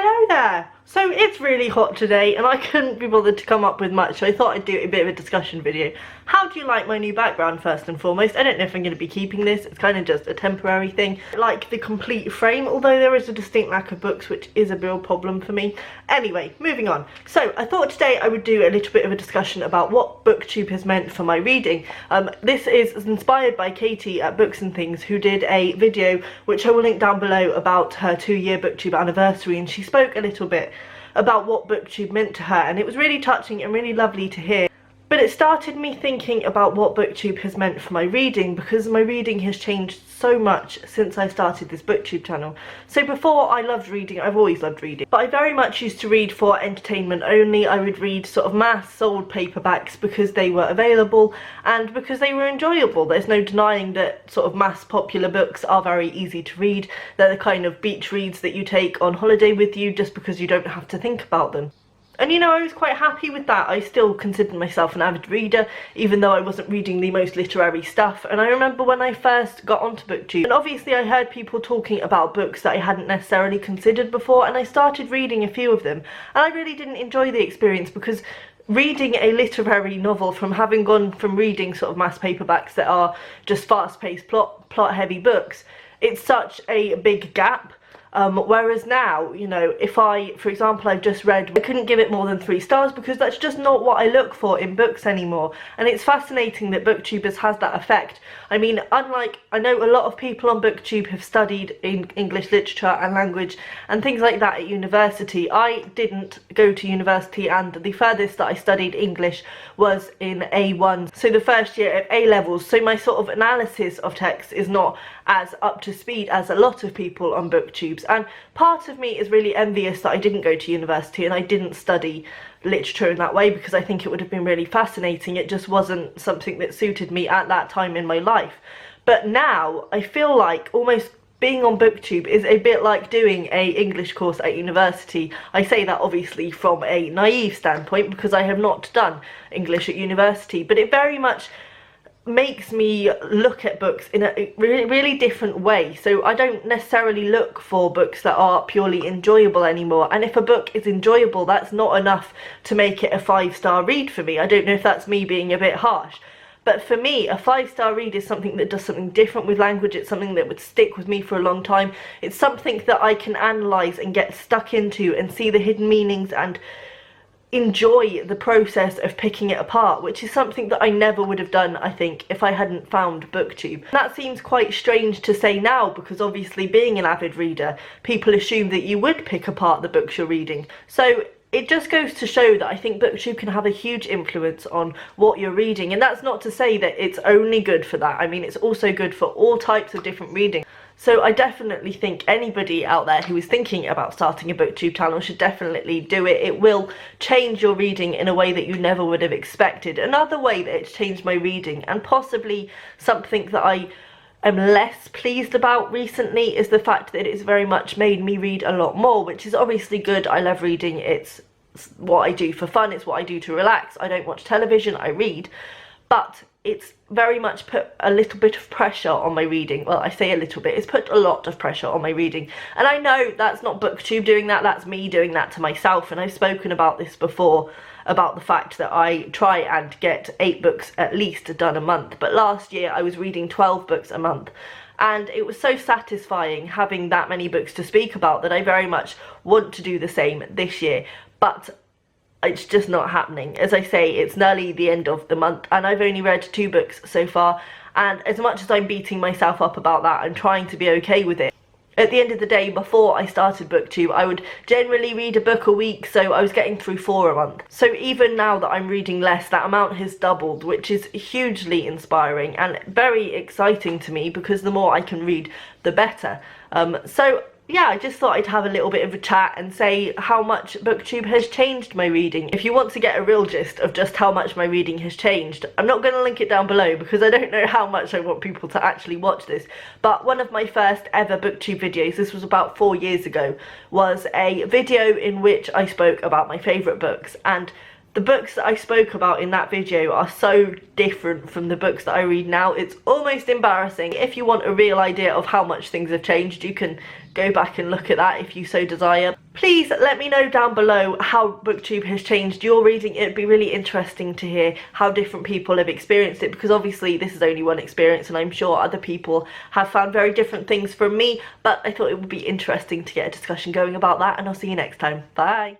Hello there! So it's really hot today and I couldn't be bothered to come up with much, so I thought I'd do a bit of a discussion video. How do you like my new background first and foremost? I don't know if I'm going to be keeping this, it's kind of just a temporary thing. I like the complete frame, although there is a distinct lack of books, which is a real problem for me. Anyway, moving on. So I thought today I would do a little bit of a discussion about what Booktube has meant for my reading. This is inspired by Katie at Books and Things, who did a video which I will link down below about her 2-year Booktube anniversary, and she spoke a little bit about what Booktube meant to her, and it was really touching and really lovely to hear. But it started me thinking about what Booktube has meant for my reading, because my reading has changed so much since I started this Booktube channel. So before, I loved reading, I've always loved reading, but I very much used to read for entertainment only. I would read sort of mass sold paperbacks because they were available and because they were enjoyable. There's no denying that sort of mass popular books are very easy to read. They're the kind of beach reads that you take on holiday with you just because you don't have to think about them. And you know, I was quite happy with that. I still considered myself an avid reader, even though I wasn't reading the most literary stuff. And I remember when I first got onto Booktube, and obviously I heard people talking about books that I hadn't necessarily considered before, and I started reading a few of them. And I really didn't enjoy the experience, because reading a literary novel, from having gone from reading sort of mass paperbacks that are just fast-paced, plot-heavy books, it's such a big gap. Whereas now, you know, if for example, I've just read, I couldn't give it more than 3 stars because that's just not what I look for in books anymore. And it's fascinating that Booktubers has that effect. I mean, unlike, I know a lot of people on Booktube have studied in English literature and language and things like that at university. I didn't go to university, and the furthest that I studied English was in A1, so the first year of A-levels. So my sort of analysis of text is not as up to speed as a lot of people on Booktubes, and part of me is really envious that I didn't go to university and I didn't study literature in that way, because I think it would have been really fascinating. It just wasn't something that suited me at that time in my life. But now I feel like almost being on Booktube is a bit like doing a English course at university. I say that obviously from a naive standpoint because I have not done English at university, but it very much makes me look at books in a really different way. So I don't necessarily look for books that are purely enjoyable anymore, and if a book is enjoyable, that's not enough to make it a 5-star read for me. I don't know if that's me being a bit harsh, but for me, a 5-star read is something that does something different with language. It's something that would stick with me for a long time. It's something that I can analyse and get stuck into and see the hidden meanings and enjoy the process of picking it apart, which is something that I never would have done, I think, if I hadn't found Booktube. That seems quite strange to say now, because obviously being an avid reader, people assume that you would pick apart the books you're reading. So it just goes to show that I think Booktube can have a huge influence on what you're reading, and that's not to say that it's only good for that. I mean, it's also good for all types of different reading. So I definitely think anybody out there who is thinking about starting a Booktube channel should definitely do it. It will change your reading in a way that you never would have expected. Another way that it's changed my reading, and possibly something that I am less pleased about recently, is the fact that it's very much made me read a lot more, which is obviously good. I love reading. It's what I do for fun. It's what I do to relax. I don't watch television, I read. But it's very much put a little bit of pressure on my reading. Well, I say a little bit, it's put a lot of pressure on my reading. And I know that's not Booktube doing that, that's me doing that to myself. And I've spoken about this before, about the fact that I try and get 8 books at least done a month. But last year I was reading 12 books a month. And it was so satisfying having that many books to speak about that I very much want to do the same this year. But it's just not happening. As I say, it's nearly the end of the month and I've only read 2 books so far, and as much as I'm beating myself up about that, I'm trying to be okay with it. At the end of the day, before I started Booktube, I would generally read a book a week, so I was getting through 4 a month. So even now that I'm reading less, that amount has doubled, which is hugely inspiring and very exciting to me, because the more I can read, the better. So yeah, I just thought I'd have a little bit of a chat and say how much Booktube has changed my reading. If you want to get a real gist of just how much my reading has changed, I'm not going to link it down below because I don't know how much I want people to actually watch this, but one of my first ever Booktube videos, this was about 4 years ago, was a video in which I spoke about my favourite books, and the books that I spoke about in that video are so different from the books that I read now. It's almost embarrassing. If you want a real idea of how much things have changed, you can go back and look at that if you so desire. Please let me know down below how Booktube has changed your reading. It'd be really interesting to hear how different people have experienced it, because obviously this is only one experience and I'm sure other people have found very different things from me, but I thought it would be interesting to get a discussion going about that, and I'll see you next time. Bye.